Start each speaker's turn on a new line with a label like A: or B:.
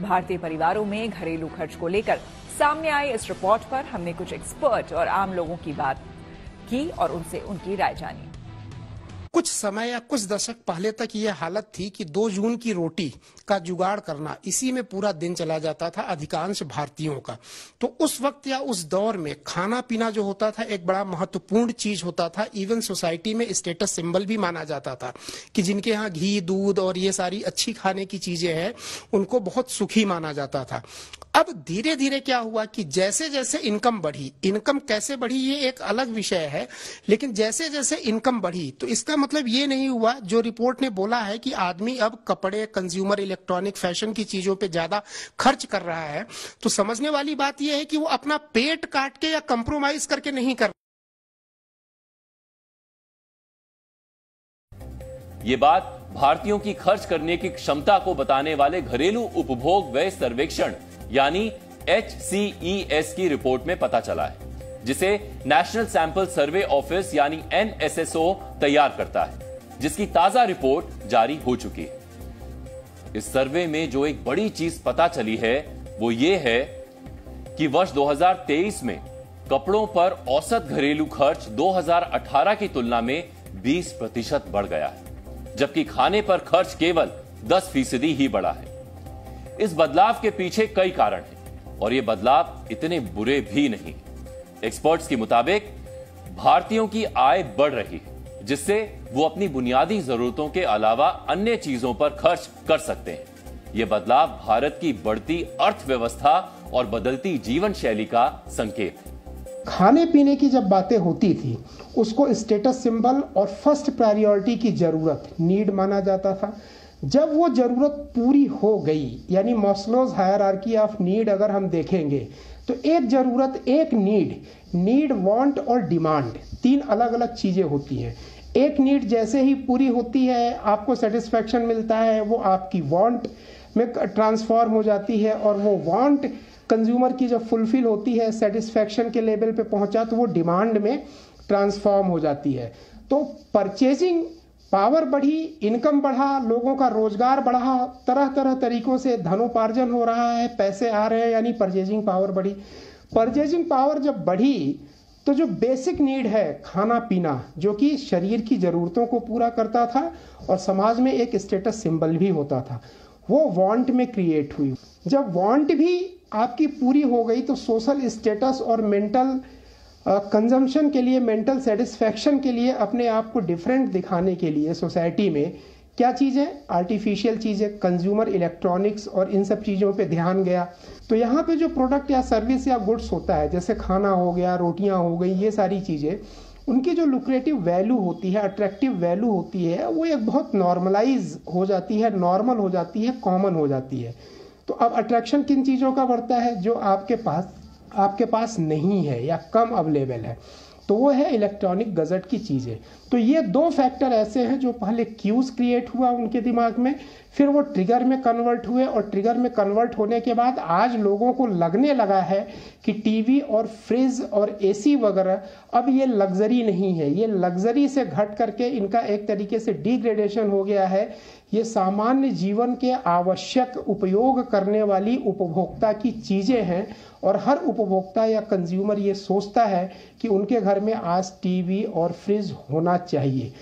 A: भारतीय परिवारों में घरेलू खर्च को लेकर सामने आए इस रिपोर्ट पर हमने कुछ एक्सपर्ट और आम लोगों की बात की और उनसे उनकी राय जानी।
B: कुछ समय या कुछ दशक पहले तक ये हालत थी कि 2 जून की रोटी का जुगाड़ करना, इसी में पूरा दिन चला जाता था अधिकांश भारतीयों का। तो उस वक्त या उस दौर में खाना पीना जो होता था एक बड़ा महत्वपूर्ण चीज होता था। इवन सोसाइटी में स्टेटस सिंबल भी माना जाता था कि जिनके यहाँ घी, दूध और ये सारी अच्छी खाने की चीजें हैं उनको बहुत सुखी माना जाता था। अब धीरे धीरे क्या हुआ कि जैसे जैसे इनकम बढ़ी, इनकम कैसे बढ़ी ये एक अलग विषय है, लेकिन जैसे जैसे इनकम बढ़ी तो इसका मतलब ये नहीं हुआ जो रिपोर्ट ने बोला है कि आदमी अब कपड़े, कंज्यूमर इलेक्ट्रॉनिक, फैशन की चीजों पे ज्यादा खर्च कर रहा है। तो समझने वाली बात यह है कि वो अपना पेट काट के या कंप्रोमाइज करके नहीं कर।
C: ये बात भारतीयों की खर्च करने की क्षमता को बताने वाले घरेलू उपभोग व्यय सर्वेक्षण यानी HCES की रिपोर्ट में पता चला है, जिसे नेशनल सैंपल सर्वे ऑफिस यानी NSSO तैयार करता है, जिसकी ताजा रिपोर्ट जारी हो चुकी है। इस सर्वे में जो एक बड़ी चीज पता चली है वो ये है कि वर्ष 2023 में कपड़ों पर औसत घरेलू खर्च 2018 की तुलना में 20% बढ़ गया है, जबकि खाने पर खर्च केवल 10% ही बढ़ा है। इस बदलाव के पीछे कई कारण हैं और ये बदलाव इतने बुरे भी नहीं। एक्सपर्ट्स के मुताबिक भारतीयों की आय बढ़ रही है, जिससे वो अपनी बुनियादी जरूरतों के अलावा अन्य चीजों पर खर्च कर सकते हैं। ये बदलाव भारत की बढ़ती अर्थव्यवस्था और बदलती जीवन शैली का संकेत है।
B: खाने पीने की जब बातें होती थी उसको स्टेटस सिंबल और फर्स्ट प्रायोरिटी की जरूरत, नीड माना जाता था। जब वो जरूरत पूरी हो गई, यानी मास्लोज हायरार्की ऑफ नीड अगर हम देखेंगे तो एक जरूरत, एक नीड, वांट और डिमांड, 3 अलग अलग चीजें होती हैं। एक नीड जैसे ही पूरी होती है, आपको सेटिस्फैक्शन मिलता है, वो आपकी वांट में ट्रांसफॉर्म हो जाती है और वो वांट कंज्यूमर की जब फुलफिल होती है, सेटिस्फैक्शन के लेवल पे पहुंचा तो वो डिमांड में ट्रांसफॉर्म हो जाती है। तो परचेजिंग पावर बढ़ी, इनकम बढ़ा, लोगों का रोजगार बढ़ा, तरह तरह तरीकों से धनोपार्जन हो रहा है, पैसे आ रहे हैं, यानी परचेजिंग पावर बढ़ी। परचेजिंग पावर जब बढ़ी तो जो बेसिक नीड है खाना पीना, जो कि शरीर की जरूरतों को पूरा करता था और समाज में एक स्टेटस सिंबल भी होता था, वो वांट में क्रिएट हुई। जब वांट भी आपकी पूरी हो गई तो सोशल स्टेटस और मेंटल कंजम्पशन के लिए, मेंटल सेटिस्फैक्शन के लिए, अपने आप को डिफरेंट दिखाने के लिए सोसाइटी में क्या चीज़ें, आर्टिफिशियल चीज़ें, कंज्यूमर इलेक्ट्रॉनिक्स और इन सब चीज़ों पे ध्यान गया। तो यहाँ पे जो प्रोडक्ट या सर्विस या गुड्स होता है, जैसे खाना हो गया, रोटियाँ हो गई, ये सारी चीज़ें, उनकी जो लुक्रेटिव वैल्यू होती है, अट्रैक्टिव वैल्यू होती है, वो एक बहुत नॉर्मलाइज हो जाती है, नॉर्मल हो जाती है, कॉमन हो जाती है। तो अब अट्रैक्शन किन चीज़ों का बढ़ता है? जो आपके पास नहीं है या कम अवेलेबल है, तो वो है इलेक्ट्रॉनिक गजट की चीज़ें। तो ये 2 फैक्टर ऐसे हैं जो पहले क्यूज क्रिएट हुआ उनके दिमाग में, फिर वो ट्रिगर में कन्वर्ट हुए और ट्रिगर में कन्वर्ट होने के बाद आज लोगों को लगने लगा है कि टीवी और फ्रिज और एसी वगैरह अब ये लग्जरी नहीं है, ये लग्जरी से घट करके इनका एक तरीके से डिग्रेडेशन हो गया है। ये सामान्य जीवन के आवश्यक उपयोग करने वाली उपभोक्ता की चीज़ें हैं और हर उपभोक्ता या कंज्यूमर ये सोचता है कि उनके घर में आज टीवी और फ्रिज होना चाहिए।